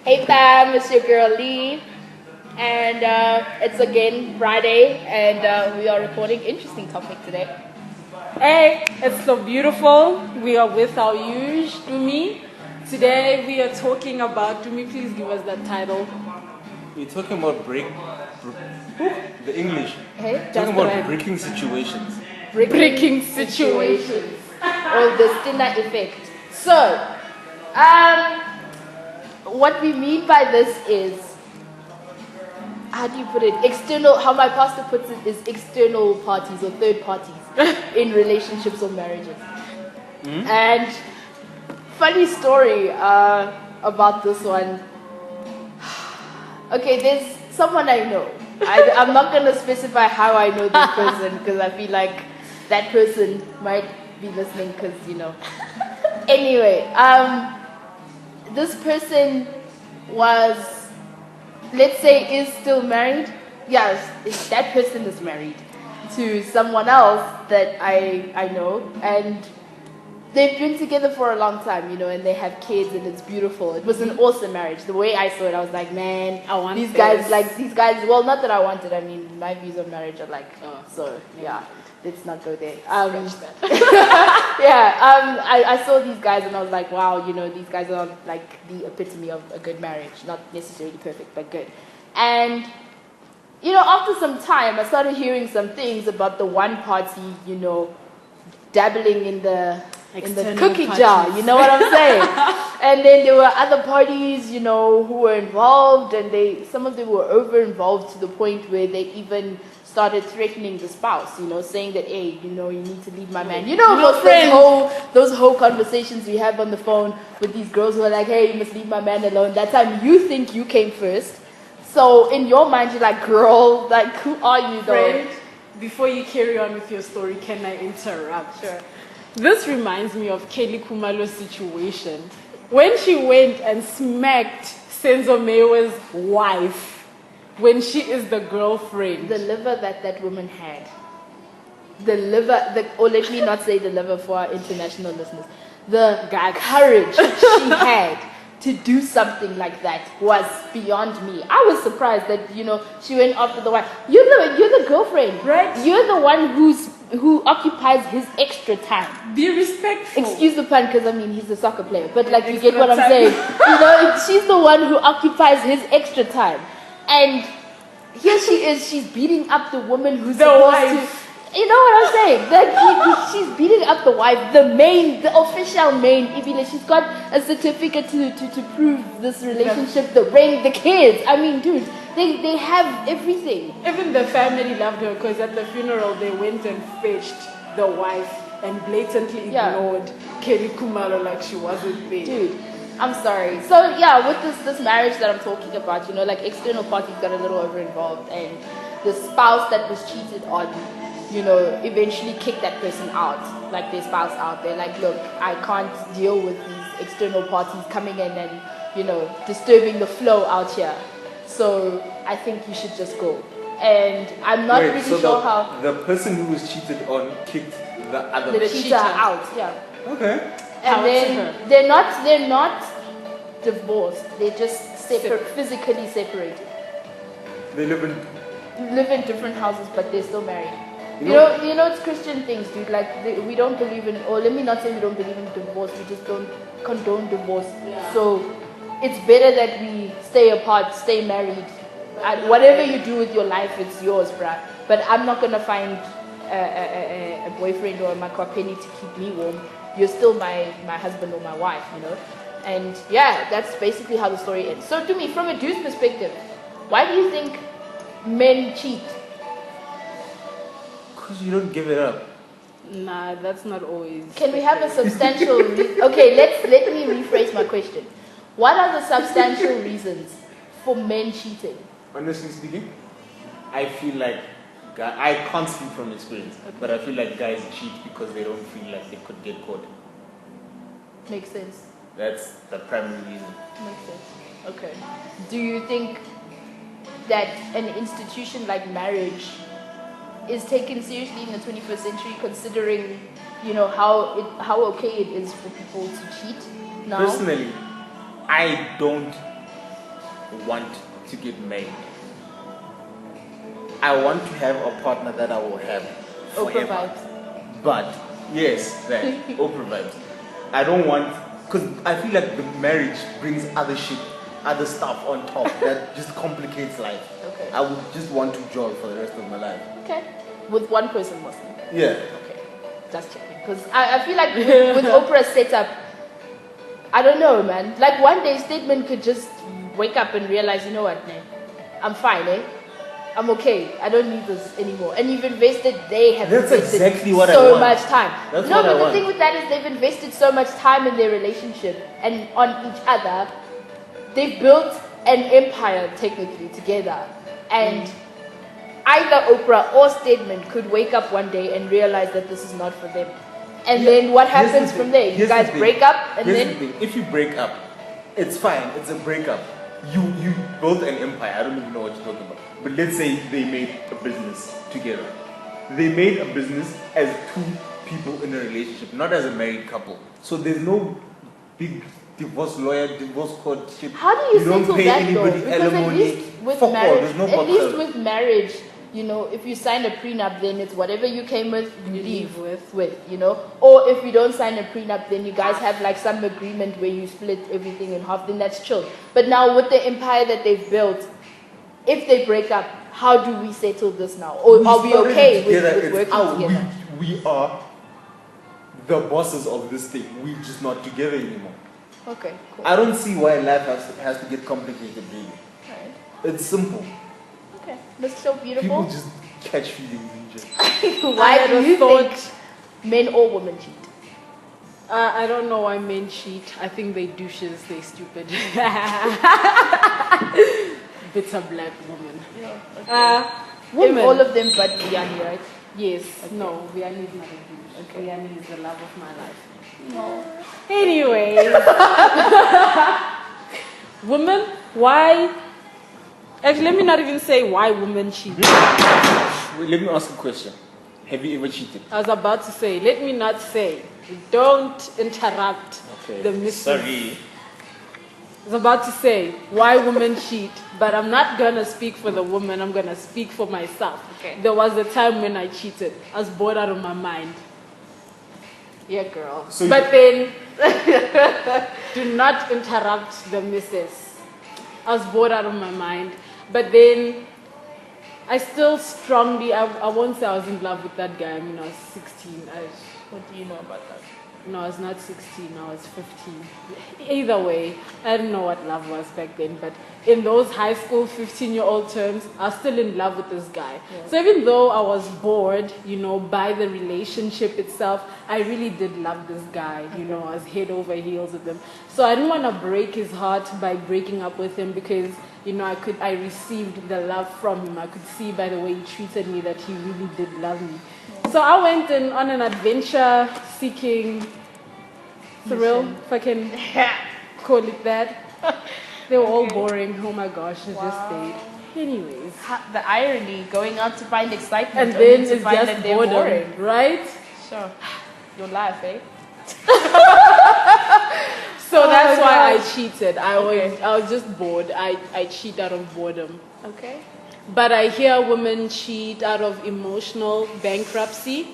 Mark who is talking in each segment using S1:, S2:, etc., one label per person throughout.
S1: Hey fam, it's your girl Lee, and it's again Friday, and we are recording interesting topic today.
S2: Hey, it's so beautiful. We are with our huge Dumi. Today we are talking about, Dumi, please give us that title.
S3: We're talking about the English.
S1: Hey,
S3: Talking about breaking situations.
S2: Breaking situations.
S1: Or the Stina effect. So, what we mean by this is, how do you put it? External, how my pastor puts it, is external parties or third parties in relationships or marriages. And funny story about this one. Okay, there's someone I know. I'm not going to specify how I know this person because I feel like that person might be listening because, Anyway, this person was, let's say, is still married. Yes, that person is married to someone else that I know, and they've been together for a long time, and they have kids, and it's beautiful. It was an awesome marriage. The way I saw it, I was like, man,
S2: I want
S1: these
S2: this.
S1: guys. Well, not that I wanted. I mean, my views on marriage are like, so yeah. Let's not go there. I saw these guys and I was like, wow, these guys are like the epitome of a good marriage. Not necessarily perfect, but good. And, after some time, I started hearing some things about the one party, dabbling in the cookie jar. You know what I'm saying? And then there were other parties, who were involved, and some of them were over involved to the point where they even started threatening the spouse, saying that, hey, you need to leave my man. Those whole conversations we have on the phone with these girls who are like, hey, you must leave my man alone. That time you think you came first. So in your mind, you're like, girl, like, who are you, though?
S2: Friend, before you carry on with your story, can I interrupt?
S1: Sure.
S2: This reminds me of Kelly Kumalo's situation. When she went and smacked Senzo Mewa's wife, when she is the girlfriend.
S1: The liver that woman had. Or let me not say the liver for our international listeners. The courage she had to do something like that was beyond me. I was surprised that, she went after the wife. You're the girlfriend, right? You're the one who occupies his extra time.
S2: Be respectful.
S1: Excuse the pun, because he's a soccer player. But you get what I'm saying. She's the one who occupies his extra time. And here she is, she's beating up the woman who's supposed to. You know what I'm saying? She's beating up the wife, the official main. She's got a certificate to prove this relationship, the ring, the kids. I mean, dude, they have everything.
S2: Even the family loved her because at the funeral they went and fetched the wife and blatantly ignored Kelly Kumalo like she wasn't there.
S1: Dude, I'm sorry. So yeah, with this marriage that I'm talking about, external parties got a little over involved, and the spouse that was cheated on, eventually kicked that person out, like their spouse out. They're like, look, I can't deal with these external parties coming in and, disturbing the flow out here. So I think you should just go. And I'm not really sure how
S3: the person who was cheated on kicked the other
S1: the cheater out. Yeah.
S3: Okay.
S1: And then they're not divorced. They're just physically separated.
S3: They live in
S1: different houses, but they're still married. It's Christian things, dude. Like we don't believe in, or let me not say we don't believe in divorce. We just don't condone divorce. Yeah. So it's better that we stay apart, stay married. And whatever you do with your life, it's yours, bruh. But I'm not gonna find a boyfriend or my penny to keep me warm. You're still my husband or my wife, And yeah, that's basically how the story ends. So to me, from a dude's perspective, why do you think men cheat?
S3: Because you don't give it up.
S2: Nah, that's not always.
S1: Can we have a substantial okay, let me rephrase my question. What are the substantial reasons for men cheating?
S3: Honestly speaking, I feel like I can't speak from experience, but I feel like guys cheat because they don't feel like they could get caught.
S1: Makes sense.
S3: That's the primary reason.
S1: Makes sense. Okay. Do you think that an institution like marriage is taken seriously in the 21st century, considering, how okay it is for people to cheat now?
S3: Personally, I don't want to get married. I want to have a partner that I will have
S1: Oprah
S3: forever.
S1: vibes.
S3: But yes, that Oprah vibes. I don't want, because I feel like the marriage brings other shit, other stuff on top that just complicates life.
S1: Okay.
S3: I would just want to join for the rest of my life.
S1: Okay. With one person mostly.
S3: Yeah.
S1: Okay. Just checking. Because I feel like with Oprah's setup, I don't know, man. Like one day Statement could just wake up and realize, you know what, man, I'm fine, eh? I'm okay. I don't need this anymore. And you've invested, they have
S3: That's
S1: invested
S3: exactly what I
S1: so
S3: want.
S1: much time.
S3: That's
S1: no,
S3: what
S1: but
S3: I
S1: the
S3: want.
S1: thing with that is they've invested so much time in their relationship and on each other. They've built an empire technically together. And either Oprah or Statement could wake up one day and realize that this is not for them. And then what
S3: Here's the
S1: happens
S3: thing.
S1: from there? You
S3: Here's the
S1: guys
S3: thing.
S1: break up and
S3: Here's
S1: then
S3: the thing. If you break up, it's fine. It's a breakup. You built an empire. I don't even know what you're talking about. But let's say they made a business together. They made a business as two people in a relationship, not as a married couple. So there's no big divorce lawyer, divorce court shit.
S1: how do you
S3: don't
S1: settle
S3: pay
S1: that though?
S3: anybody
S1: Because
S3: alimony.
S1: at least with
S3: Fuck all,
S1: marriage,
S3: there's no
S1: at least
S3: bakal.
S1: with marriage, you know, if you sign a prenup, then it's whatever you came with, you leave with, you know. Or if you don't sign a prenup, then you guys have like some agreement where you split everything in half. Then that's chill. But now with the empire that they've built, if they break up, how do we settle this now? Or are we
S3: started
S1: okay
S3: together,
S1: with
S3: it's
S1: working
S3: out.
S1: together?
S3: We are the bosses of this thing. We're just not together anymore.
S1: Okay, cool.
S3: I don't see why life has to get complicated, really.
S1: Alright.
S3: It's simple.
S1: Okay, that's so
S3: People
S1: beautiful.
S3: just catch feelings and just.
S1: Why do you
S2: thought-
S1: think men or women cheat?
S2: I don't know why men cheat. I think they douches, they stupid. Bitter black woman.
S1: Women.
S2: Women.
S1: All of them but Vianney, right?
S2: Yes. No, Vianney is not a douche.
S1: Okay.
S2: Vianney is the love of my life.
S1: No.
S2: Anyway. Women, why? Actually, let me not even say why women cheat.
S3: Wait, let me ask a question. Have you ever cheated?
S2: I was about to say, let me not say. Don't interrupt the missus.
S3: Sorry.
S2: I was about to say why women cheat, but I'm not gonna speak for the woman. I'm gonna speak for myself.
S1: Okay.
S2: There was a time when I cheated. I was bored out of my mind.
S1: Yeah, girl.
S3: So
S2: But then, do not interrupt the missus. I was bored out of my mind. But then, I still strongly, I won't say I was in love with that guy. I mean, I was 16.
S1: What do you know about that?
S2: No, I was not 16, I was 15. Either way, I didn't know what love was back then, but in those high school 15-year-old terms, I was still in love with this guy.
S1: Yeah.
S2: So even though I was bored, you know, by the relationship itself, I really did love this guy, you know, I was head over heels with him. So I didn't want to break his heart by breaking up with him because, you know, I received the love from him. I could see by the way he treated me that he really did love me. So I went on an adventure seeking thrill, if I can call it that. They were all boring. Oh my gosh, I just stayed. Anyways.
S1: The irony, going out to find excitement,
S2: And
S1: only
S2: then
S1: to
S2: it's
S1: find
S2: just
S1: that they're
S2: boredom,
S1: boring.
S2: right?
S1: Sure. Your life, eh?
S2: So
S1: Oh
S2: that's
S1: my
S2: why
S1: gosh.
S2: I cheated. I was just bored. I cheat out of boredom.
S1: Okay.
S2: But I hear women cheat out of emotional bankruptcy.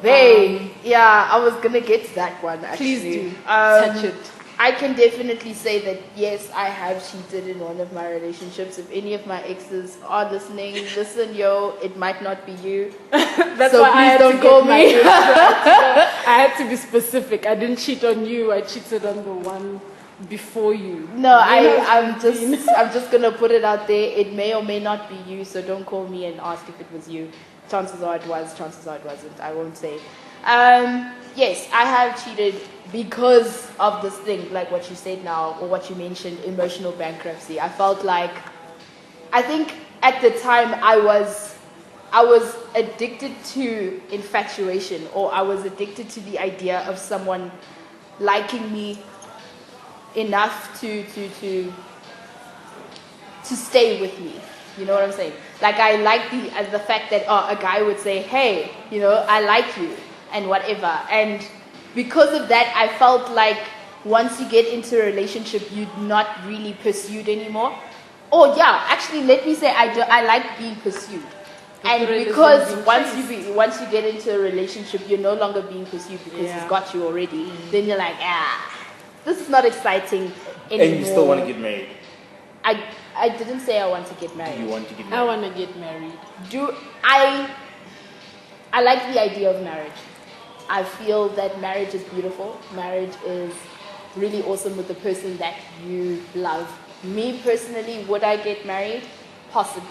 S1: Babe, yeah, I was gonna get to that one actually.
S2: Please do. Touch it.
S1: I can definitely say that yes, I have cheated in one of my relationships. If any of my exes are listening, listen, yo, it might not be you.
S2: That's
S1: So
S2: why I
S1: please
S2: had
S1: don't
S2: to
S1: call
S2: get my
S1: me.
S2: names right. I had to be specific. I didn't cheat on you. I cheated on the one before you.
S1: No,
S2: You know,
S1: I'm just gonna put it out there. It may or may not be you, so don't call me and ask if it was you. Chances are it was, chances are it wasn't. I won't say. Yes, I have cheated because of this thing, like what you said now, or what you mentioned, emotional bankruptcy. I felt like, I think at the time I was addicted to infatuation, or I was addicted to the idea of someone liking me enough to stay with me. You know what I'm saying? Like I like the fact that a guy would say, hey, you know, I like you and whatever. And because of that, I felt like once you get into a relationship, you're not really pursued anymore. Oh yeah, actually, let me say I like being pursued, and
S2: Prefer it as
S1: because
S2: being
S1: once you get into a relationship, you're no longer being pursued because
S2: Yeah.
S1: he's got you already. Then you're like, this is not exciting anymore.
S3: And you still want to get married.
S1: I didn't say I want to get
S3: Do
S1: married.
S3: you want to get
S2: I
S3: married?
S2: want to get married.
S1: I like the idea of marriage. I feel that marriage is beautiful. Marriage is really awesome with the person that you love. Me personally, would I get married? Possibly.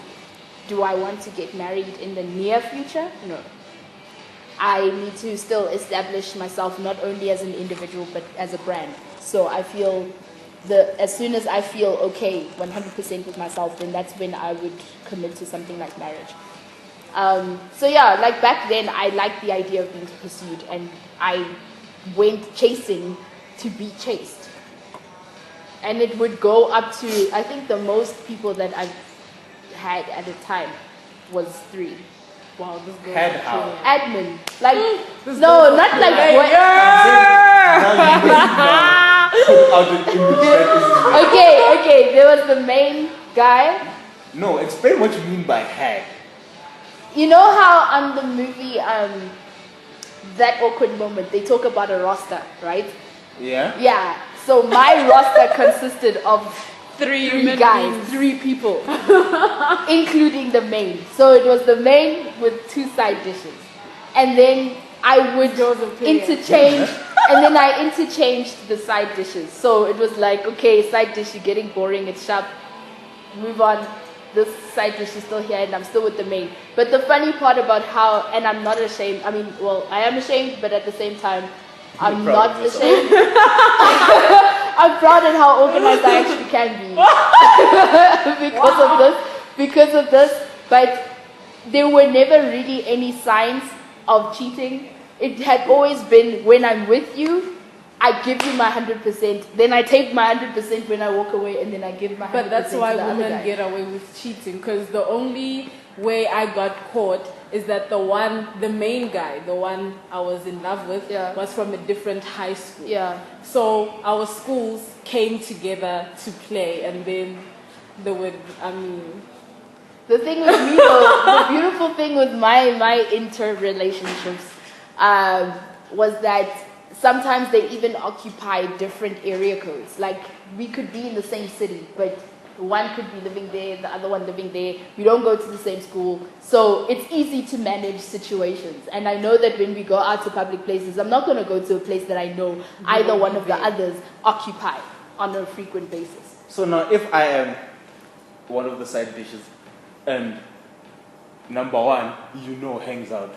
S1: Do I want to get married in the near future? No. I need to still establish myself not only as an individual but as a brand. So I feel as soon as I feel okay 100% with myself, then that's when I would commit to something like marriage. So yeah, like back then, I liked the idea of being pursued, and I went chasing to be chased. And it would go up to, I think the most people that I've had at a time was 3.
S2: Wow, this girl.
S3: Had
S2: is
S3: how?
S2: killing it.
S1: Admin, like
S2: This
S1: no,
S2: girl-
S1: not like
S2: Hey,
S1: what.
S3: Out of English, that
S1: Okay, there was the main guy.
S3: is no, explain what you mean by had.
S1: You know how on the movie That Awkward Moment they talk about a roster, right?
S3: Yeah?
S1: Yeah. So my roster consisted of 3
S2: human
S1: guys,
S2: beings.
S1: 3 people, including the main. So it was the main with 2 side dishes, and then I would interchange, and then I interchanged the side dishes. So it was like, okay, side dish, you're getting boring, it's sharp, move on. This side dish is still here, and I'm still with the main. But the funny part about how, and I'm not ashamed. I mean, well, I am ashamed, but at the same time, I'm
S3: You're proud
S1: not
S3: of yourself.
S1: ashamed. I'm proud at how organized I actually can be because of this. But there were never really any signs of cheating. It had always been when I'm with you, I give you my 100%. Then I take my 100% when I walk away, and then I give my 100%
S2: But that's why
S1: to the other
S2: women
S1: guy.
S2: get away with cheating, because the only way I got caught is that the main guy, the one I was in love with,
S1: Yeah.
S2: was from a different high school.
S1: Yeah.
S2: So our schools came together to play, and then they would,
S1: The thing with me, though, the beautiful thing with my interrelationships was that sometimes they even occupy different area codes. Like, we could be in the same city, but one could be living there, the other one living there. We don't go to the same school. So it's easy to manage situations. And I know that when we go out to public places, I'm not going to go to a place that I know either one of the others occupy on a frequent basis.
S3: So now, if I am one of the side dishes, and number 1, hangs out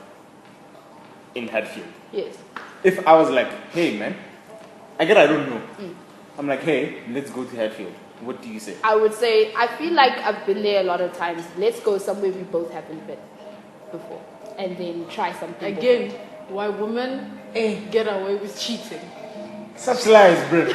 S3: in Hatfield.
S1: Yes.
S3: If I was like, hey man, I don't know. I'm like, hey, let's go to Hatfield. What do you say?
S1: I would say, I feel like I've been there a lot of times. Let's go somewhere we both haven't been before. And then try something
S2: again, why women get away with cheating.
S3: Such lies, bro.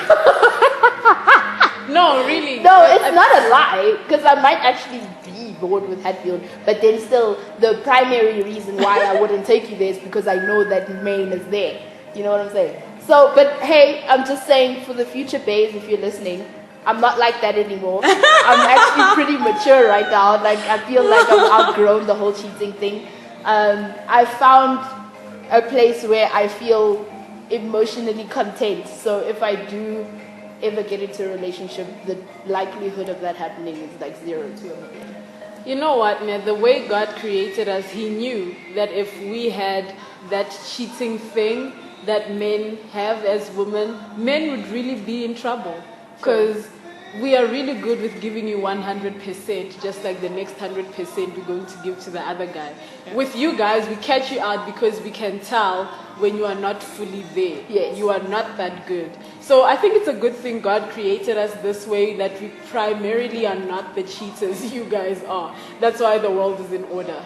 S2: No, really.
S1: No, it's not a lie, because I might actually be bored with Hatfield, but then still, the primary reason why I wouldn't take you there is because I know that Maine is there. You know what I'm saying? So, but hey, I'm just saying, for the future babes, if you're listening, I'm not like that anymore. I'm actually pretty mature right now. Like, I feel like I've outgrown the whole cheating thing. I found a place where I feel emotionally content. So if I do ever get into a relationship, the likelihood of that happening is like 0 to 1 million.
S2: You know what, man? The way God created us, He knew that if we had that cheating thing that men have as women, men would really be in trouble. Because we are really good with giving you 100%, just like the next 100% we're going to give to the other guy. Yeah. With you guys, we catch you out because we can tell when you are not fully there.
S1: Yes.
S2: You are not that good. So I think it's a good thing God created us this way, that we primarily are not the cheaters you guys are. That's why the world is in order.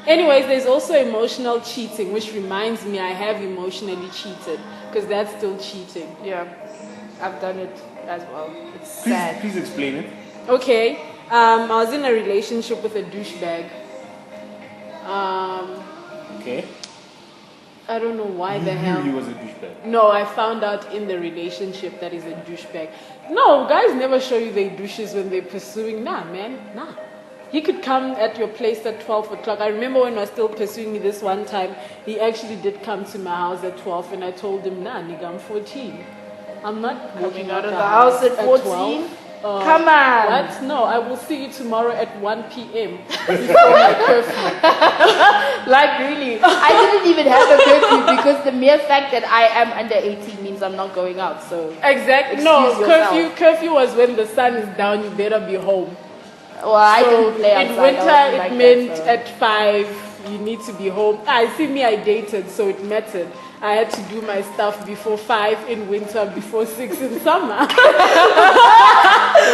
S2: Anyways, there's also emotional cheating, which reminds me I have emotionally cheated, because that's still cheating.
S1: Yeah, I've done it as well. It's sad.
S3: Please explain it.
S2: Okay, I was in a relationship with a douchebag.
S3: Okay.
S2: I don't know why
S3: You
S2: the
S3: knew
S2: hell.
S3: he was a douchebag.
S2: No, I found out in the relationship that he's a douchebag. No, guys never show you their douches when they're pursuing. Nah, man, nah. He could come at your place at 12 o'clock. I remember when he was still pursuing me this one time, he actually did come to my house at 12 and I told him, nah, nigga, I'm 14. I'm not walking out of the house at
S1: 14?
S2: 12.
S1: Come on.
S2: What? No, I will see you tomorrow at 1 p.m. before my curfew.
S1: Like really, I didn't even have a curfew because the mere fact that I am under 18 means I'm not going out. So
S2: Exactly.
S1: Excuse
S2: No,
S1: yourself.
S2: curfew was when the sun is down, you better be home.
S1: well, I
S2: So
S1: didn't play outside.
S2: in
S1: I
S2: winter,
S1: wasn't
S2: it
S1: like
S2: meant
S1: that, so.
S2: at 5, you need to be home. I dated, so it mattered. I had to do my stuff before 5 in winter, before 6 in summer.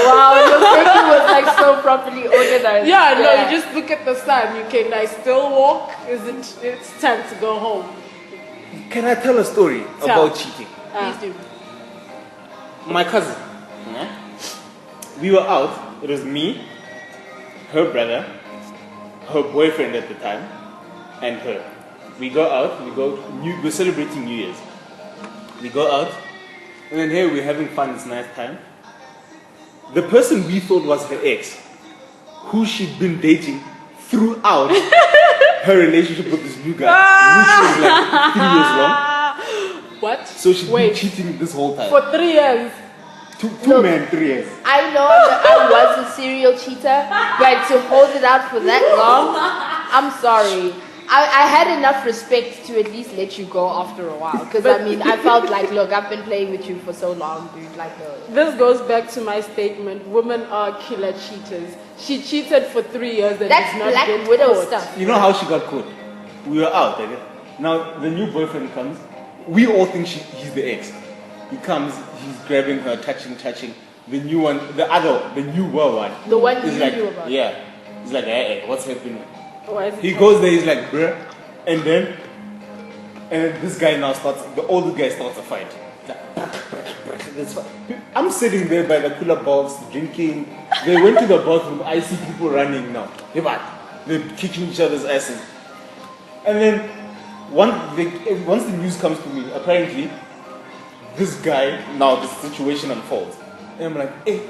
S1: Wow, your curfew was like so properly organized.
S2: Yeah, no, you just look at the sun. You can I still walk? It's time to go home.
S3: Can I tell a story
S2: Tell.
S3: about cheating?
S1: Please do.
S3: My cousin, yeah, we were out. It was me, her brother, her boyfriend at the time, and her. We go out. We're celebrating New Year's. We go out, and then here we're having fun. It's nice time. The person we thought was her ex, who she'd been dating throughout her relationship with this new guy, which was like 3 years long.
S2: What?
S3: So she'd been
S2: Wait,
S3: cheating this whole time.
S2: for 3 years.
S3: Two men, 3 years.
S1: I know that I was a serial cheater, but to hold it out for that long, I'm sorry. I had enough respect to at least let you go after a while. Because, I mean, I felt like, look, I've been playing with you for so long, dude. Like,
S2: This goes back to my statement: women are killer cheaters. She cheated for 3 years and
S1: that's
S2: did not
S1: Black
S2: get
S1: Widow
S2: caught.
S1: stuff.
S3: You know how she got caught? We were out, okay? Now the new boyfriend comes. We all think he's the ex. He comes, he's grabbing her, touching. The new one, the newer one.
S1: The one
S3: is
S1: you
S3: like,
S1: knew about.
S3: Yeah. He's like, hey, what's happening?
S2: Why is it
S3: He goes there, he's like, bruh. And then this guy now the older guy starts a fight. This fight. I'm sitting there by the cooler box, drinking. They went to the bathroom, I see people running now. They're kicking each other's asses. And then once the news comes to me, apparently, this guy, now the situation unfolds. And I'm like, hey.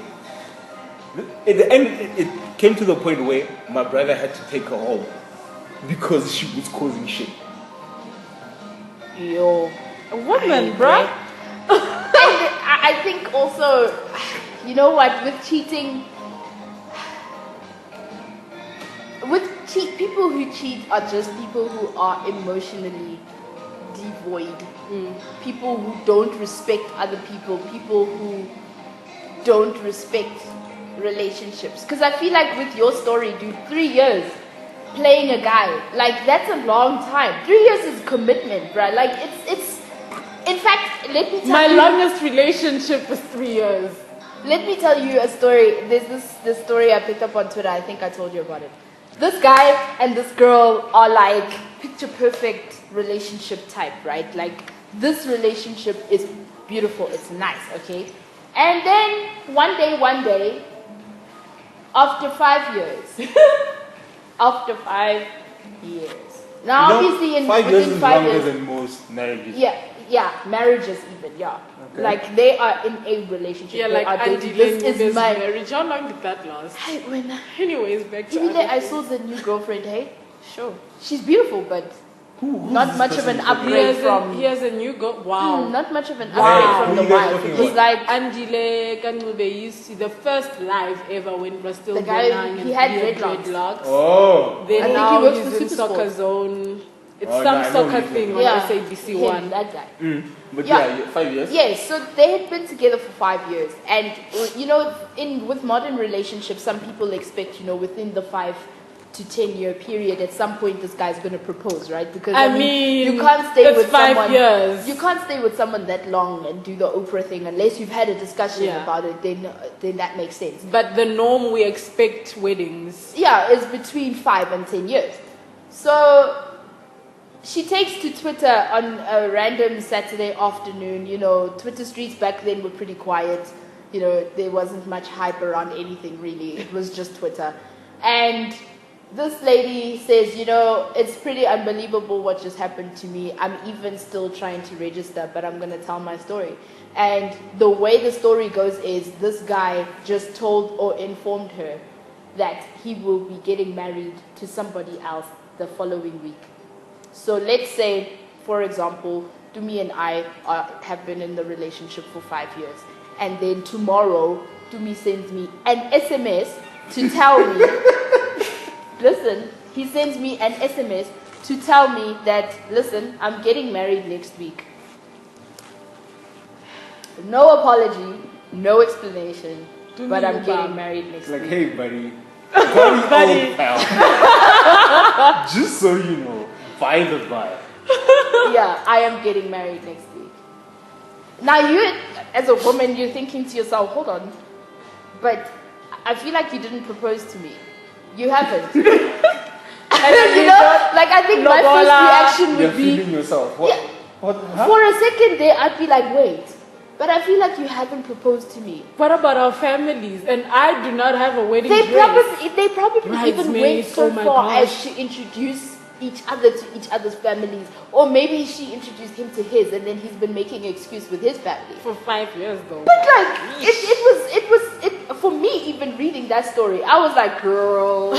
S3: At the end, it came to the point where my brother had to take her home because she was causing shit.
S1: Yo.
S2: a woman,
S1: I
S2: bruh?
S1: And I think also, you know what, with cheating, people who cheat are just people who are emotionally devoid. People who don't respect other people who don't respect relationships. Because I feel like with your story, dude, 3 years playing a guy, like that's a long time. 3 years is commitment, bruh. Like it's in fact, let me tell
S2: My
S1: you,
S2: longest relationship was 3 years.
S1: let me tell you a story. There's this story I picked up on Twitter. I think I told you about it. This guy and this girl are like picture perfect relationship type, right? Like this relationship is beautiful, it's nice, okay? And then one day, after 5 years, after 5 years. Now, obviously, in
S3: 5 years
S1: within
S3: is
S1: 5
S3: longer
S1: years,
S3: than most marriages.
S1: yeah, marriages even, yeah.
S3: Okay.
S1: Like they are in a relationship.
S2: Yeah,
S1: they
S2: like
S1: are
S2: Andy
S1: dating. This is
S2: Len's
S1: my.
S2: marriage. How long did that last?
S1: When
S2: Anyways, back to
S1: Even I
S2: other
S1: saw the new girlfriend. Hey, sure, she's beautiful, but
S3: Who's
S1: not
S3: this
S1: much of
S3: person
S1: an
S3: you're talking
S1: upgrade
S2: things.
S1: from.
S2: He has a new girl. Wow.
S1: Not much of an
S3: Wow.
S1: upgrade
S3: Who
S1: from
S3: you
S1: the
S3: guys
S1: wife.
S3: talking
S1: He's
S3: about?
S1: like
S2: Angile Kanube used to the first live ever when it was still
S1: The guy,
S2: Bonang
S1: he
S2: and
S1: had
S2: he
S1: dreadlocks.
S3: Oh.
S2: Then
S1: I think
S2: now
S1: he works
S2: he's
S1: for
S2: in
S1: Supersport.
S2: Soccer Zone. It's
S3: Oh,
S2: some
S3: no, I know
S2: soccer
S3: he's
S2: thing
S1: yeah,
S2: on SABC
S1: him,
S2: One.
S1: that guy.
S3: But
S1: Yeah.
S3: yeah, 5 years.
S1: Yes, so they had been together for 5 years, and you know, with modern relationships, some people expect, you know, within the 5 to 10 year period, at some point this guy's going to propose, right? Because
S2: I mean,
S1: you can't stay
S2: it's
S1: with
S2: 5
S1: someone.
S2: years.
S1: You can't stay with someone that long and do the Oprah thing unless you've had a discussion
S2: Yeah.
S1: about it. Then that makes sense.
S2: But the norm, we expect weddings.
S1: Yeah, is between 5 and 10 years. So she takes to Twitter on a random Saturday afternoon. You know, Twitter streets back then were pretty quiet. You know, there wasn't much hype around anything really. It was just Twitter. And this lady says, you know, it's pretty unbelievable what just happened to me. I'm even still trying to register, but I'm going to tell my story. And the way the story goes is this guy just told or informed her that he will be getting married to somebody else the following week. So let's say, for example, Tumi and I have been in the relationship for 5 years. And then tomorrow, Tumi sends me an SMS to tell me, listen, he sends me an SMS to tell me that, listen, I'm getting married next week. No apology, no explanation, but I'm getting married next
S3: Like,
S1: week.
S3: hey, buddy. Buddy. Old pal. Just so you know, by the by.
S1: Yeah, I am getting married next week. Now you, as a woman, you're thinking to yourself, hold on, but I feel like you didn't propose to me. You haven't. You know, like I think my first reaction
S3: You're
S1: would be,
S3: feeling yourself. What?
S1: Yeah.
S3: What? Huh?
S1: for a second there, I'd be like, wait, but I feel like you haven't proposed to me.
S2: What about our families? And I do not have a wedding
S1: They
S2: dress.
S1: probably even went
S2: Bridesmaids,
S1: so
S2: oh my
S1: far as
S2: gosh.
S1: to introduce each other to each other's families, or maybe she introduced him to his, and then he's been making an excuse with his family.
S2: For 5 years though.
S1: But like, it for me, even reading that story, I was like, girl.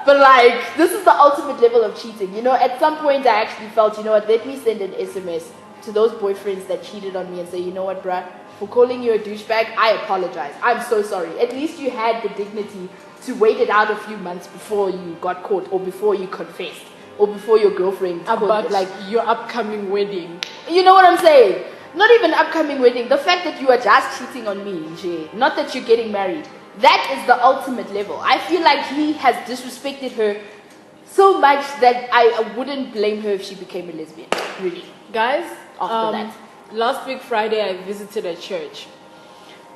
S1: But like, this is the ultimate level of cheating. You know, at some point I actually felt, you know what, let me send an SMS to those boyfriends that cheated on me and say, you know what, bruh, for calling you a douchebag, I apologize. I'm so sorry. At least you had the dignity to wait it out a few months before you got caught, or before you confessed, or before your girlfriend
S2: About
S1: like,
S2: your upcoming wedding.
S1: you know what I'm saying? Not even upcoming wedding. The fact that you are just cheating on me, Jay. Not that you're getting married. That is the ultimate level. I feel like he has disrespected her so much that I wouldn't blame her if she became a lesbian. Really.
S2: Guys,
S1: After that.
S2: last week Friday I visited a church.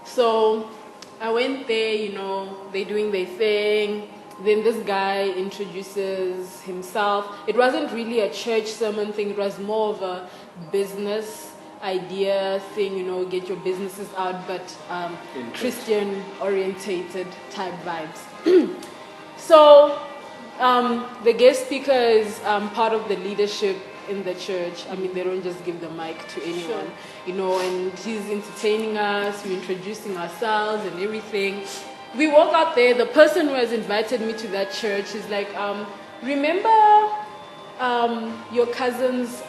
S2: So I went there, you know, they're doing their thing. Then this guy introduces himself. It wasn't really a church sermon thing, it was more of a business idea thing, you know, get your businesses out, but Christian orientated type vibes. So the guest speaker is part of the leadership in the church. I mean, they don't just give the mic to anyone, you know, and he's entertaining us, we're introducing ourselves and everything. We walk out there, the person who has invited me to that church is like, remember your cousin's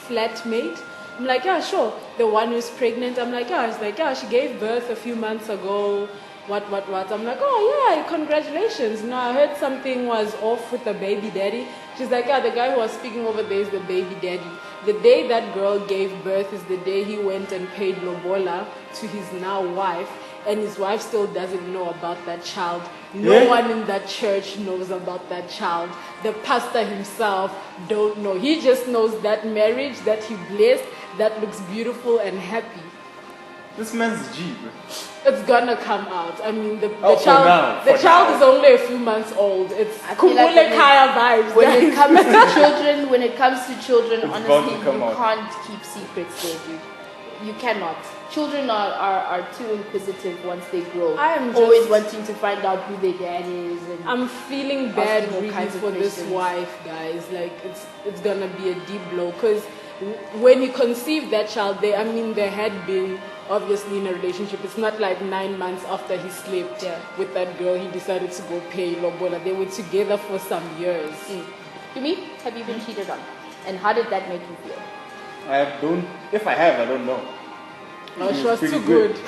S2: flatmate? I'm like, yeah, sure. The one who's pregnant. I'm like, yeah. It's like, yeah, she gave birth a few months ago. What? I'm like, oh yeah, congratulations. No, I heard something was off with the baby daddy. She's like, yeah, the guy who was speaking over there is the baby daddy. The day that girl gave birth is the day he went and paid lobola to his now wife, and his wife still doesn't know about that child. No one in that church knows about that child. The pastor himself don't know. He just knows that marriage that he blessed, that looks beautiful and happy.
S3: This man's G, bro.
S2: It's gonna come out. I mean, the
S3: for
S2: child,
S3: now,
S2: the
S3: for
S2: child
S3: now.
S2: is only a few months old. It's
S1: I feel like
S2: Kumule Kaya vibes.
S1: When it comes to children,
S3: It's
S1: honestly,
S3: bound to
S1: you
S3: come out.
S1: can't keep secrets there, dude. You cannot. Children are too inquisitive once they grow.
S2: I am
S1: always
S2: just-
S1: wanting to find out who their dad is. And
S2: I'm feeling bad
S1: Asking all
S2: really
S1: kinds of
S2: for this
S1: questions.
S2: wife, guys. Like it's gonna be a deep blow because when you conceive that child, they had been obviously in a relationship. It's not like 9 months after he slept with that girl, he decided to go pay lobola. They were together for some years.
S1: To me, have you been cheated on? And how did that make you feel?
S3: If I have, I don't know.
S2: No, she
S3: It's
S2: was
S3: pretty
S2: too
S3: good.
S2: good.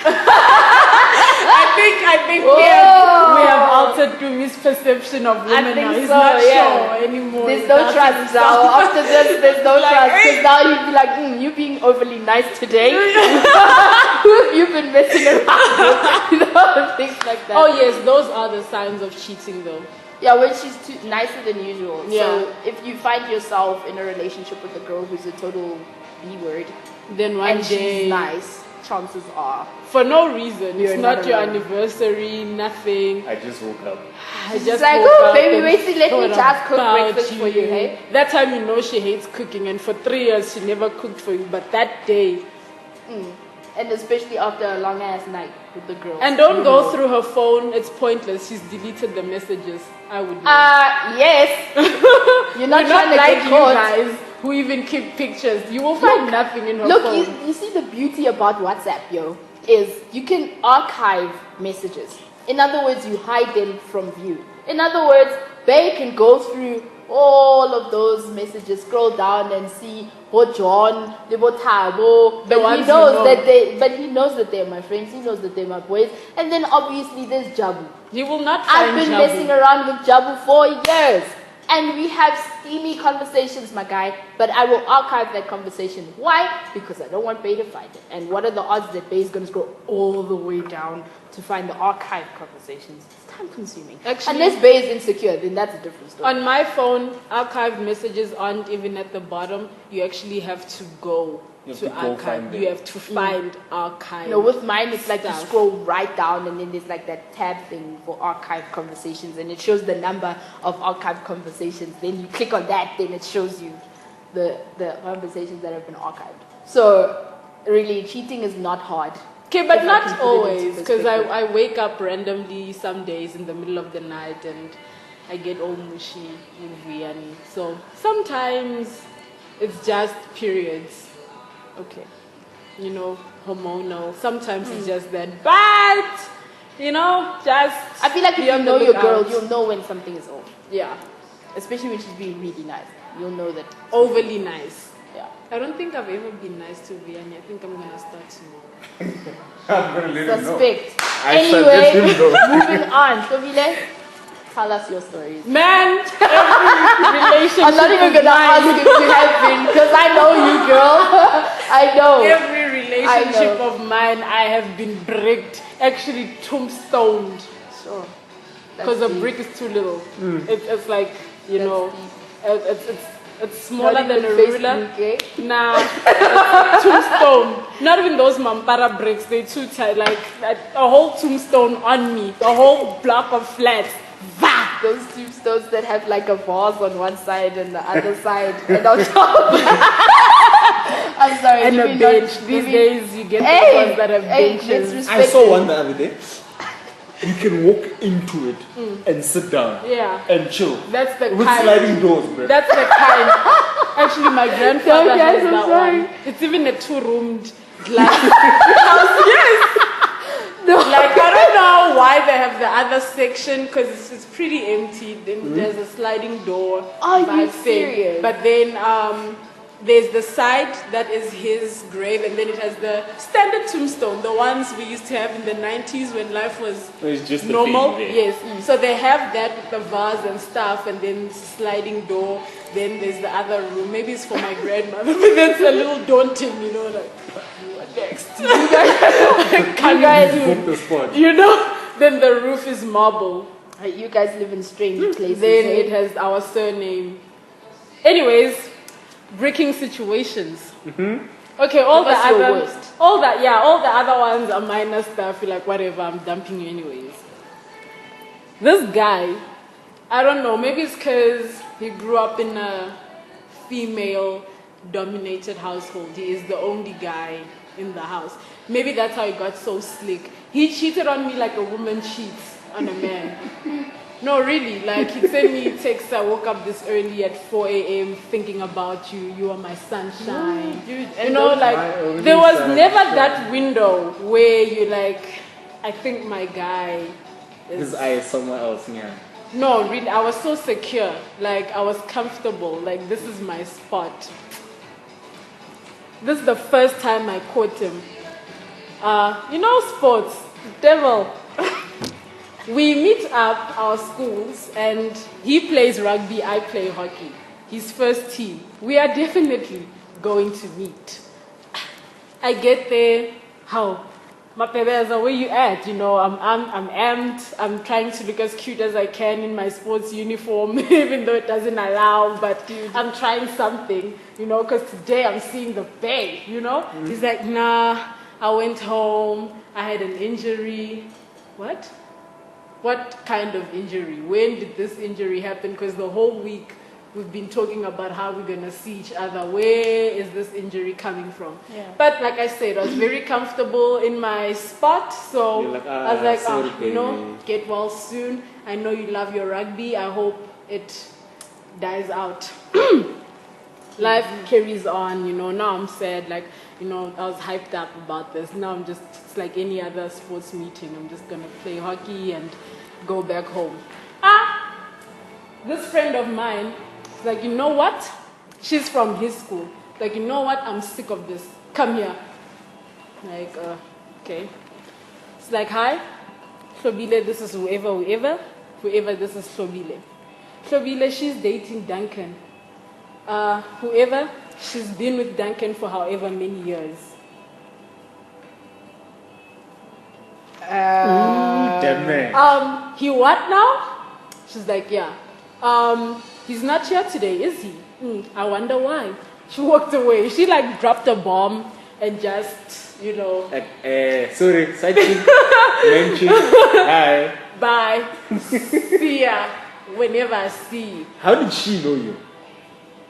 S2: I think we have altered to misperception of women
S1: think
S2: now. He's
S1: so,
S2: not
S1: yeah.
S2: sure anymore.
S1: There's no
S2: Doubting
S1: trust
S2: himself.
S1: now. After this, there's no
S2: Like,
S1: trust.
S2: hey.
S1: Because now you'd be like, you being overly nice today. Who have you been messing around with? You know, things like that.
S2: Oh yes, those are the signs of cheating though.
S1: Yeah, when she's too nicer than usual.
S2: Yeah.
S1: So if you find yourself in a relationship with a girl who's a total B-word
S2: Then one
S1: and
S2: day,
S1: she's nice, chances are
S2: for no reason,
S1: You're
S2: it's not
S1: not
S2: your
S1: alone.
S2: anniversary, nothing.
S3: I just woke up.
S2: I
S1: She's
S2: just
S1: like,
S2: woke
S1: oh,
S2: up
S1: baby,
S2: and
S1: wait till let me
S2: thought
S1: just cook
S2: about
S1: breakfast for you, hey?
S2: That time you know she hates cooking, and for 3 years she never cooked for you. But that day,
S1: And especially after a long ass night with the girl.
S2: And don't go through her phone. It's pointless. She's deleted the messages. I would know.
S1: Yes. You're not
S2: We're
S1: trying to
S2: like
S1: get
S2: you
S1: caught.
S2: guys who even keep pictures. You will find nothing in her
S1: Look,
S2: phone.
S1: you see the beauty about WhatsApp, yo, is you can archive messages. In other words, you hide them from view. In other words, they can go through all of those messages, scroll down and see what John, Tabo, but
S2: ones
S1: he
S2: you
S1: knows
S2: know.
S1: but he knows that they're my friends, he knows that they're my boys, and then obviously there's Jabu.
S2: You will not
S1: I've
S2: find
S1: been
S2: Jabu.
S1: messing around with Jabu for years. And we have steamy conversations, my guy. But I will archive that conversation. Why? Because I don't want Bay to find it. And what are the odds that Bay is going to scroll all the way down to find the archive conversations? It's time consuming.
S2: Actually-
S1: Unless Bay is insecure, then that's a different story.
S2: On my phone, archived messages aren't even at the bottom. You actually have to go
S3: You have
S2: to
S3: to go
S2: archive.
S3: find them.
S2: You have to find archive.
S1: No, with mine, it's like you
S2: Stuff.
S1: scroll right down and then there's like that tab thing for archive conversations and it shows the number of archive conversations. Then you click on that, then it shows you the conversations that have been archived. So, really, cheating is not hard.
S2: Okay, but
S1: If I can
S2: not
S1: put it into
S2: always, because
S1: perspective.
S2: I wake up randomly some days in the middle of the night and I get all mushy in Vianney. So sometimes it's just periods,
S1: Okay.
S2: you know, hormonal. Sometimes it's just that. But, you know, just.
S1: I feel like if
S2: be
S1: you
S2: on the
S1: know your girl,
S2: lookout.
S1: you'll know when something is off.
S2: Yeah,
S1: Especially when she's being really nice. You'll know that.
S2: overly nice.
S1: Yeah.
S2: I don't think I've ever been nice to Vianney. I think I'm gonna start tomorrow.
S3: I'm gonna let him know.
S1: Suspect.
S3: I shall let him
S1: Anyway,
S3: know.
S1: moving on. Sovile, tell us your stories.
S2: Man, every relationship.
S1: I'm not even
S2: is
S1: gonna
S2: mine.
S1: ask if you have been because I know you, girl. I know.
S2: Every relationship
S1: know.
S2: of mine, I have been bricked, actually tombstoned,
S1: Sure.
S2: because a
S1: That's
S2: brick is too little.
S3: Mm.
S2: It's like, you
S1: That's
S2: know,
S1: deep.
S2: it's smaller
S1: Not
S2: than
S1: even
S2: a
S1: face
S2: ruler.
S1: blue, okay?
S2: Nah, it's tombstone. Not even those mampara bricks. They're too tight. Like a whole tombstone on me, a whole block of flats. Va!
S1: Those tombstones that have like a vase on one side and the other side and on top. I'm sorry.
S2: And
S1: let
S2: a
S1: me
S2: bench.
S1: not-
S2: These
S1: let me-
S2: days you get the
S1: Hey,
S2: ones that have
S1: hey,
S2: benches.
S1: let's
S3: I saw one the other day. You can walk into it and sit down
S2: Yeah.
S3: and chill.
S2: That's the
S3: With
S2: kind.
S3: sliding doors, bro.
S2: That's the kind. Actually, my grandfather
S1: Sorry, guys,
S2: has
S1: I'm
S2: that
S1: sorry.
S2: one. It's even a two-roomed glass house. Yes. Like I don't know why they have the other section because it's pretty empty. Then there's a sliding door.
S1: Are you
S2: vibe thing.
S1: serious?
S2: But then there's the side that is his grave, and then it has the standard tombstone, the ones we used to have in the 90s when life was
S3: It's just the
S2: normal.
S3: thing there.
S2: Yes. So they have that with the vase and stuff, and then sliding door. Then there's the other room. Maybe it's for my grandmother, but that's a little daunting, you know. Like, what next?
S1: You guys,
S3: Book the spot.
S2: You know. Then the roof is marble.
S1: you guys live in strange places.
S2: Then
S1: eh?
S2: it has our surname. Anyways, breaking situations. Okay, all the
S1: What's your
S2: other,
S1: worst?
S2: all the other ones are minor stuff. You're like, whatever, I'm dumping you anyways. This guy, I don't know. Maybe it's because he grew up in a female-dominated household. He is the only guy in the house. Maybe that's how he got so slick. He cheated on me like a woman cheats on a man. No, really. Like, he'd send me texts. I woke up this early at 4 a.m. thinking about you. You are my sunshine.
S1: Dude,
S2: You know, like,
S3: My only
S2: there was
S3: sunshine.
S2: never that window where you like, I think my guy
S3: His
S2: is...
S3: eye is somewhere else, yeah.
S2: No, really, I was so secure. Like, I was comfortable. Like, this is my spot. This is the first time I caught him. You know, sports, devil. We meet up our schools, and he plays rugby, I play hockey. His first team. We are definitely going to meet. I get there. How? Mapebeza, where you at? You know, I'm amped. I'm trying to look as cute as I can in my sports uniform, even though it doesn't allow. But I'm trying something, you know, because today I'm seeing the bay. You know. He's like, nah. I went home. I had an injury. What? What kind of injury? When did this injury happen? Because the whole week we've been talking about how we're gonna see each other. Where is this injury coming from?
S1: Yeah.
S2: But like I said, I was very comfortable in my spot, so
S3: You're like,
S2: I was like,
S3: sorry,
S2: you know,
S3: baby.
S2: get well soon. I know you love your rugby. I hope it dies out. Life carries on, you know. Now I'm sad, like, you know, I was hyped up about this. Now I'm just, it's like any other sports meeting. I'm just gonna play hockey and go back home. This friend of mine is like, you know what? She's from his school. Like, you know what? I'm sick of this. Come here. Like, okay. It's like, hi, Hlobile, this is whoever, this is Hlobile. Hlobile, she's dating Duncan. Whoever, she's been with Duncan for however many years.
S3: Damn man.
S2: He what now? She's like, yeah. He's not here today, is he? I wonder why. She walked away. She like dropped a bomb and just, you know.
S3: Like, sorry, side chick, main chick, hi.
S2: Bye. See ya. Whenever I see you.
S3: How did she know you?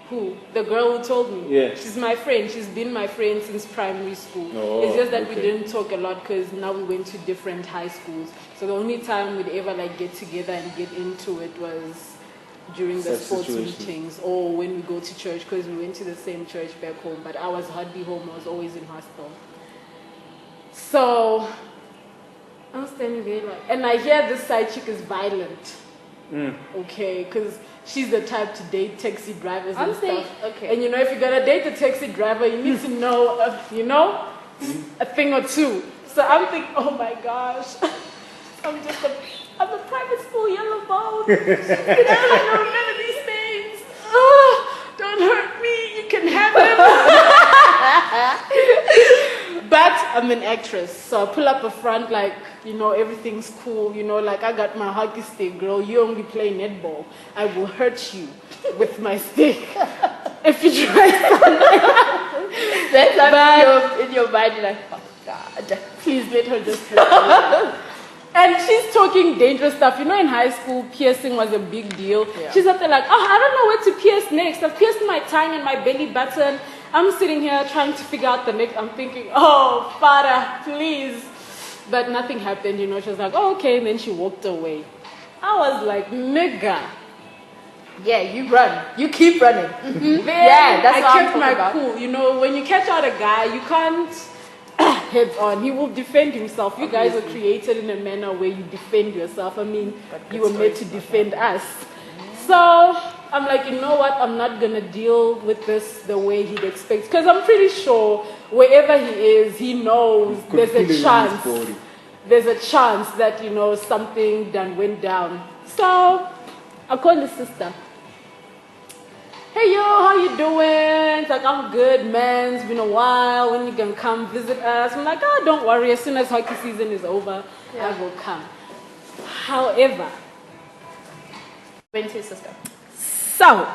S2: Who? The girl who told me.
S3: Yeah.
S2: She's my friend. She's been my friend since primary school.
S3: Oh,
S2: it's just that we
S3: okay.
S2: didn't talk a lot because now we went to different high schools. So the only time we'd ever like get together and get into it was during the
S3: Such
S2: sports
S3: situation.
S2: meetings or when we go to church because we went to the same church back home. But I was hardly home. I was always in hostel. So I'm standing there like, and I hear this side chick is violent. Okay, because she's the type to date taxi drivers and stuff.
S1: Okay.
S2: And you know, if you're gonna date a taxi driver, you need to know, you know, a thing or two. So I'm thinking, oh my gosh, I'm a private school yellow bone. I don't remember these things. Oh, don't hurt me. You can have him. But I'm an actress, so I pull up a front like, you know, everything's cool. You know, like I got my hockey stick, girl. You only play netball. I will hurt you with my stick if you try something.
S1: That's like in your mind, you're like, oh God.
S2: Please let her just play. And she's talking dangerous stuff. You know, in high school, piercing was a big deal.
S1: Yeah.
S2: She's up there like, oh, I don't know where to pierce next. I've pierced my tongue and my belly button. I'm sitting here trying to figure out the next. I'm thinking, oh, Father, please. But nothing happened, you know. She was like, oh, okay. And then she walked away. I was like, nigga.
S1: Yeah, you run. You keep running.
S2: Then
S1: Yeah, that's
S2: I
S1: what I'm
S2: kept
S1: talking
S2: my
S1: about.
S2: cool. You know, when you catch out a guy, you can't heads on. He will defend himself. You guys were created in a manner where you defend yourself. I mean, you were made to defend us. So I'm like, you know what? I'm not gonna deal with this the way he'd expect. Because I'm pretty sure wherever he is, he knows
S3: Could
S2: there's
S3: feel it in
S2: a
S3: his
S2: chance.
S3: body.
S2: There's a chance that, you know, something done went down. So I called his sister. Hey yo, how you doing? It's like, I'm good, man. It's been a while. When you gonna come visit us? I'm like, oh, don't worry. As soon as hockey season is over, I will come. However,
S1: Went to his sister.
S2: so,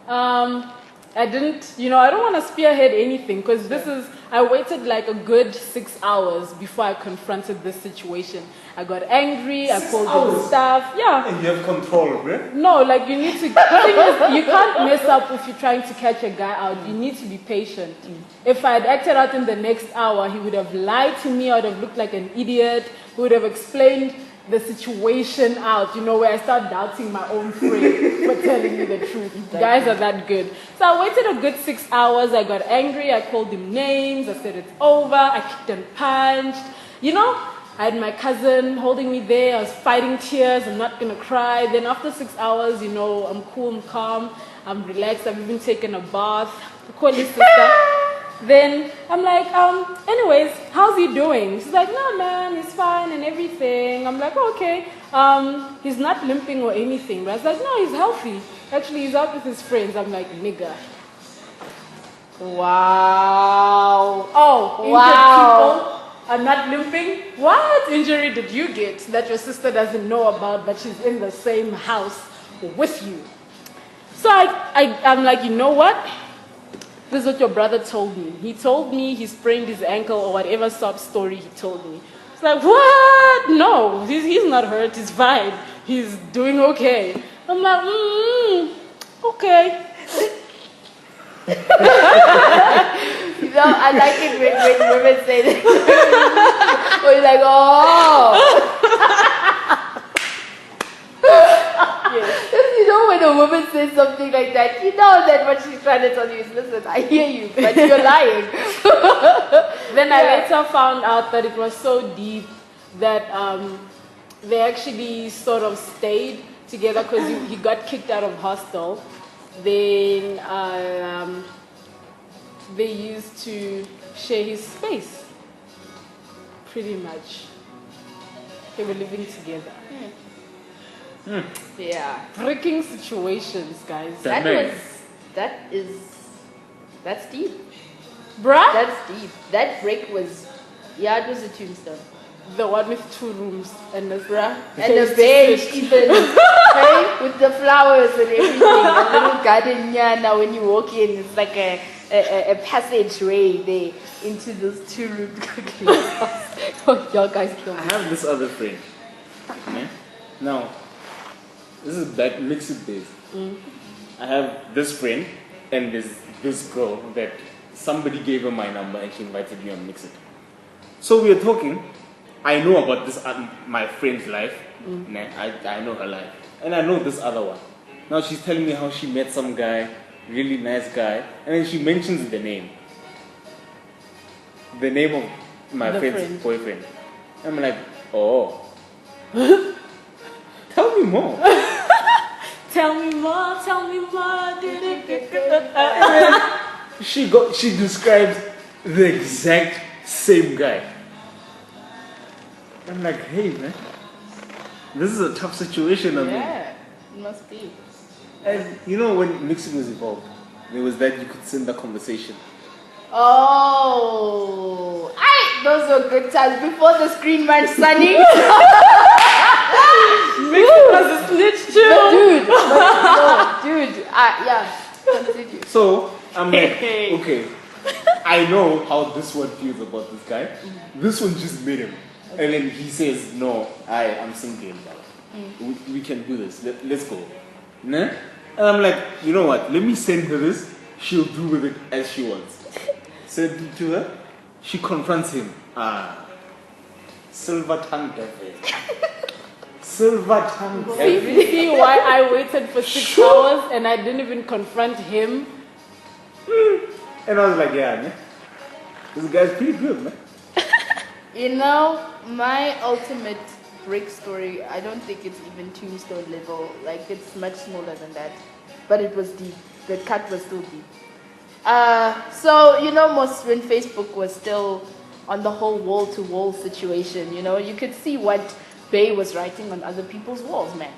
S2: I didn't, you know, I don't want to spearhead anything because I waited like a good 6 hours before I confronted this situation. I got angry, I
S3: 6
S2: called
S3: hours?
S2: the staff. Yeah.
S3: And you have control, right?
S2: No, like you need to, thing is, you can't mess up if you're trying to catch a guy out. You need to be patient. If I had acted out in the next hour, he would have lied to me, I would have looked like an idiot, he would have explained the situation out, you know, where I start doubting my own friend for telling me the truth. Guys are that good. So I waited a good 6 hours. I got angry. I called him names. I said it's over. I kicked and punched. You know, I had my cousin holding me there. I was fighting tears. I'm not going to cry. Then after 6 hours, you know, I'm cool, I'm calm. I'm relaxed. I've even taken a bath. I called his sister. Then I'm like, anyways, how's he doing? She's like, no, man, he's fine and everything. I'm like, oh, okay. He's not limping or anything. But I was like, no, he's healthy. Actually, he's out with his friends. I'm like, nigga.
S1: Wow.
S2: Oh, injured
S1: Wow.
S2: people are not limping? What injury did you get that your sister doesn't know about, but she's in the same house with you? So I'm like, you know what? This is what your brother told me. He told me he sprained his ankle or whatever sob story he told me. It's like, what? No, he's not hurt. He's fine. He's doing okay. I'm like, Okay.
S1: You know, I like it when women say that. Or you're like, oh.
S2: Yes.
S1: You know, when a woman says something like that, you know that what she's trying to tell you is, listen, I hear you, but you're lying.
S2: Then I
S1: Yeah.
S2: later found out that it was so deep that they actually sort of stayed together because he got kicked out of hostel. Then they used to share his space. Pretty much. They were living together.
S1: Yeah.
S2: Freaking situations, guys.
S3: That man.
S1: That's deep.
S2: Bruh?
S1: That's deep. That break was, yeah, it was a tombstone.
S2: The one with 2 rooms and a
S1: And the bench even, right? With the flowers and everything. A little garden now when you walk in, it's like a passageway there into those 2-room Oh, y'all guys kill
S3: I
S1: me.
S3: have this other friend. Yeah? Now, this is back mixed days. I have this friend and this girl that somebody gave her my number and she invited me on Mixit. So we are talking. I know about this my friend's life. Nah, I know her life, and I know this other one. Now she's telling me how she met some guy, really nice guy, and then she mentions the name of my
S2: The
S3: friend's
S2: friend.
S3: boyfriend. I'm like, oh, tell me more.
S2: Tell me more, tell me more.
S3: She describes the exact same guy. I'm like, hey man, this is a tough situation. I mean,
S1: Yeah, it must be.
S3: and you know when Mixit was involved, there was that you could send the conversation.
S1: Oh, those were good times before the screen went sunny.
S2: Mickey was a snitch too.
S1: Dude, yeah, continue.
S3: So I'm like, okay, I know how this one feels about this guy. This one just made him, and then he says, no, I'm single. We can do this. Let's go. Nah? And I'm like, you know what? Let me send her this. She'll do with it as she wants. Send it to her. She confronts him. Silver tongue devil. Silver tongue devil.
S2: See why I waited for 6 hours and I didn't even confront him?
S3: And I was like, yeah, man. This guy's pretty good, man.
S1: You know, my ultimate break story, I don't think it's even tombstone level. Like, it's much smaller than that. But it was deep. The cut was still deep. So, you know, most when Facebook was still on the whole wall-to-wall situation, you know, you could see what Bay was writing on other people's walls, man.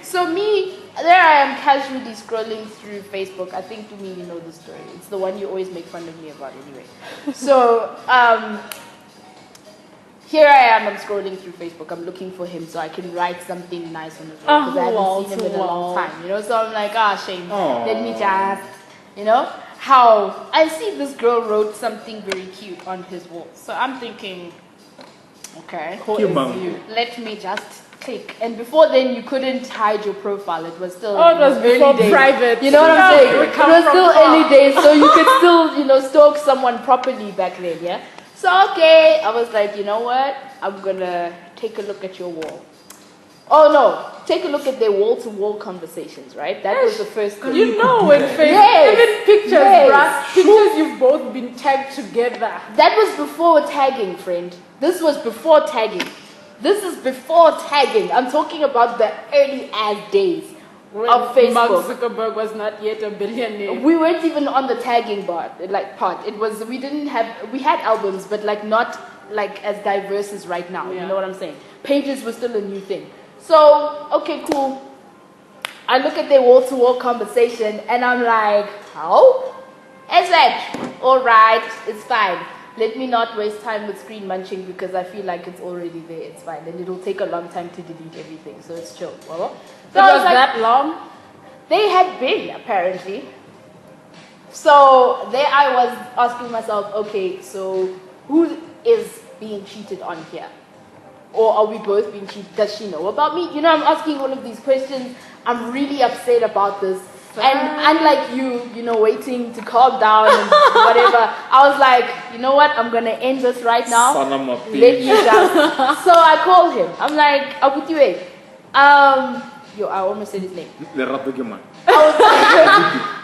S1: So me, there I am casually scrolling through Facebook. I think to me, you know the story. It's the one you always make fun of me about anyway. So, here I am, I'm scrolling through Facebook. I'm looking for him so I can write something nice on his wall because I haven't seen him in a long time, you know. So I'm like, shame.
S3: Aww.
S1: Let me just, you know, how I see this girl wrote something very cute on his wall. So I'm thinking, okay, let me just click. And before then, you couldn't hide your profile. It was still
S2: Oh, it was
S1: early
S2: before
S1: days.
S2: private.
S1: You know what I'm saying?
S2: We
S1: It
S2: come
S1: was
S2: from
S1: still
S2: far.
S1: early days, so you could still, you know, stalk someone properly back then, yeah? So, okay, I was like, you know what? I'm gonna take a look at your wall. Oh no, take a look at their wall-to-wall conversations, right? That was the first thing.
S2: You know when Facebook,
S1: Yes.
S2: even pictures,
S1: Yes.
S2: bruh, pictures you've both been tagged together.
S1: That was before tagging, friend. This was before tagging. This is before tagging. I'm talking about the early ass days
S2: When
S1: of Facebook.
S2: Mark Zuckerberg was not yet a billionaire.
S1: We weren't even on the tagging part. It was we had albums, but like not like as diverse as right now.
S2: Yeah.
S1: You know what I'm saying? Pages were still a new thing. So okay, cool. I look at their wall-to-wall conversation and I'm like, how? Is that all right? It's fine. Let me not waste time with screen munching because I feel like it's already there. It's fine, and it'll take a long time to delete everything. So it's chill. Well,
S2: It was that long?
S1: they had been, apparently. So there I was asking myself, okay, so who is being cheated on here? Or are we both being cheated? Does she know about me? You know, I'm asking all of these questions. I'm really upset about this. And unlike you know, waiting to calm down and whatever, I was like, you know what? I'm gonna end this right now.
S3: Son of a
S1: Let
S3: bitch.
S1: me down. So I called him. I'm like, Abutiwe. I almost said his name.
S3: Lerato ke man.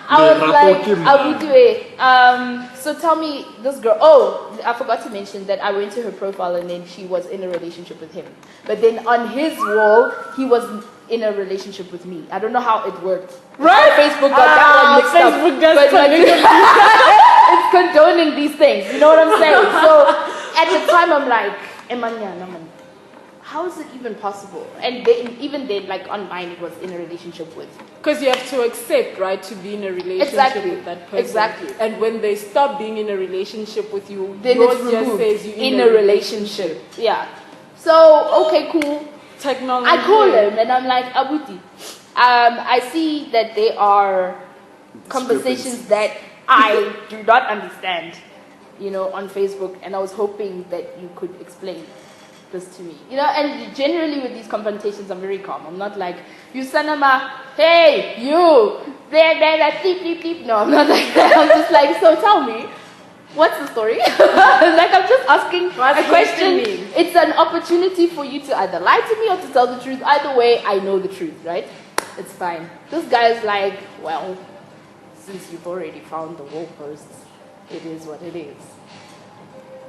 S1: I was like,
S3: Lerato ke man.
S1: Abutiwe. So tell me, this girl. Oh, I forgot to mention that I went to her profile and then she was in a relationship with him. But then on his wall, he was in a relationship with me. I don't know how it worked.
S2: Right?
S1: Facebook got that one mixed up.
S2: Facebook does
S1: But like,
S2: condoning
S1: it's condoning these things. You know what I'm saying? So at the time, I'm like, Emanya, how is it even possible? And then, even then, like online, it was in a relationship with.
S2: Because you have to accept, right, to be in a relationship
S1: Exactly.
S2: with that person.
S1: Exactly.
S2: And when they stop being in a relationship with you,
S1: Then
S2: yours
S1: it's
S2: just
S1: removed.
S2: says you're
S1: In a relationship. Yeah. So, okay, cool.
S2: Technology.
S1: I call him and I'm like, Abuti, I see that there are conversations that I do not understand, you know, on Facebook, and I was hoping that you could explain this to me. You know, and generally with these confrontations, I'm very calm. I'm not like, you sanama, hey, you, there, bleep, bleep, bleep. No, I'm not like that. I'm just like, so tell me, what's the story? Like, I'm just asking
S2: What's
S1: a question.
S2: happening?
S1: It's an opportunity for you to either lie to me or to tell the truth. Either way, I know the truth, right? It's fine. This guy is like, well, since you've already found the wall posts, it is what it is.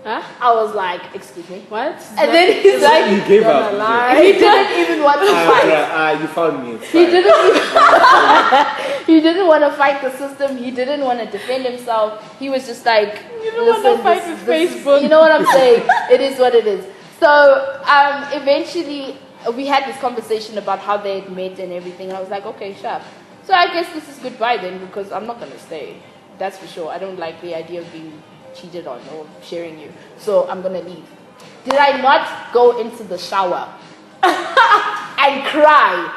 S2: Huh?
S1: I was like, excuse me?
S2: What?
S1: And then he's like,
S3: You gave up.
S2: Gonna lie.
S1: he didn't even want to fight.
S3: You found me. It's
S1: He
S3: fine.
S1: he didn't want to fight the system. He didn't want to defend himself. He was just like,
S2: You don't want to
S1: listen,
S2: fight
S1: this-
S2: with
S1: this-
S2: Facebook.
S1: You know what I'm saying? It is what it is. So eventually we had this conversation about how they had met and everything. And I was like, okay, sharp. So I guess this is goodbye then, because I'm not gonna stay. That's for sure. I don't like the idea of being cheated on or sharing you. So I'm gonna leave. Did I not go into the shower and cry?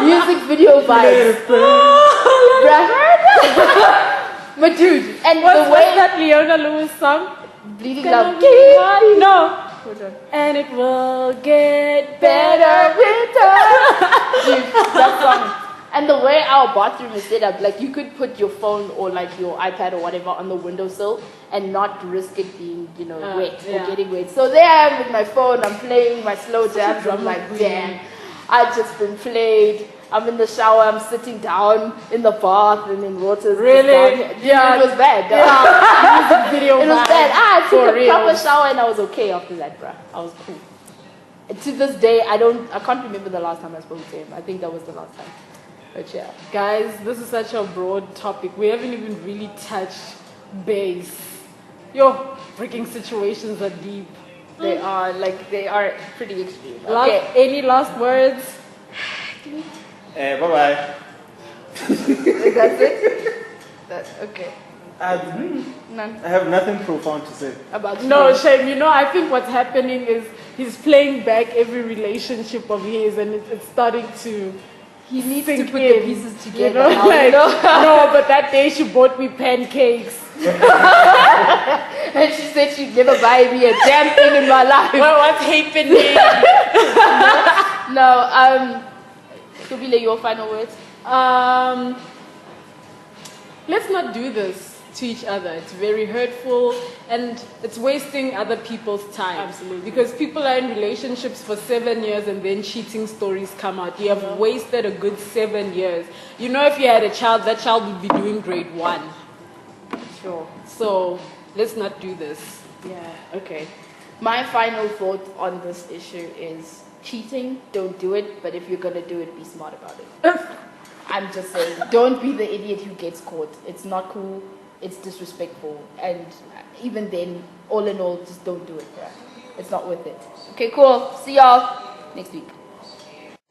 S1: Music video vibes. Bruh. But dude, and
S2: What's
S1: the way
S2: that Leona Lewis song?
S1: bleeding
S2: Gonna
S1: love.
S2: be hard. No.
S1: Hold on.
S2: And it will get
S1: Better
S2: better.
S1: with her. Dude, that song. And the way our bathroom is set up, like you could put your phone or like your iPad or whatever on the windowsill and not risk it being, you know, wet
S2: yeah.
S1: or getting wet. So there I am with my phone, I'm playing my slow jams. I'm like, damn, I've just been played. I'm in the shower, I'm sitting down in the bath and then water's
S2: Really?
S1: just down here. Dude,
S2: Yeah.
S1: it was bad.
S2: Music video
S1: It was
S2: vibes.
S1: bad. I
S2: For
S1: took a
S2: real.
S1: proper shower and I was okay after that, bruh. I was cool. And to this day, I can't remember the last time I spoke to him. I think that was the last time. But yeah.
S2: Guys, this is such a broad topic. We haven't even really touched base. Yo, freaking situations are deep.
S1: They are pretty extreme.
S2: Last,
S1: Okay.
S2: Any last words?
S3: Bye-bye.
S1: That's it? Okay. None.
S3: I have nothing profound to say.
S1: About
S2: No,
S1: you.
S2: shame. You know, I think what's happening is he's playing back every relationship of his, and it's starting to.
S1: He needs
S2: sink
S1: to put
S2: in,
S1: the pieces
S2: You
S1: together.
S2: know,
S1: now,
S2: like,
S1: you know?
S2: no, but that day she bought me pancakes.
S1: And she said she'd never buy me a damn thing in my life.
S2: What's happening?
S1: No, Kubile, your final words?
S2: Let's not do this to each other. It's very hurtful and it's wasting other people's time.
S1: Absolutely.
S2: Because people are in relationships for 7 years and then cheating stories come out. You have wasted a good 7 years. You know, if you had a child, that child would be doing grade 1.
S1: Sure.
S2: So let's not do this.
S1: Yeah, okay. My final thought on this issue is cheating, don't do it, but if you're going to do it, be smart about it. I'm just saying, don't be the idiot who gets caught. It's not cool, it's disrespectful, and even then, all in all, just don't do it, bruh. It's not worth it. Okay, cool. See y'all next week.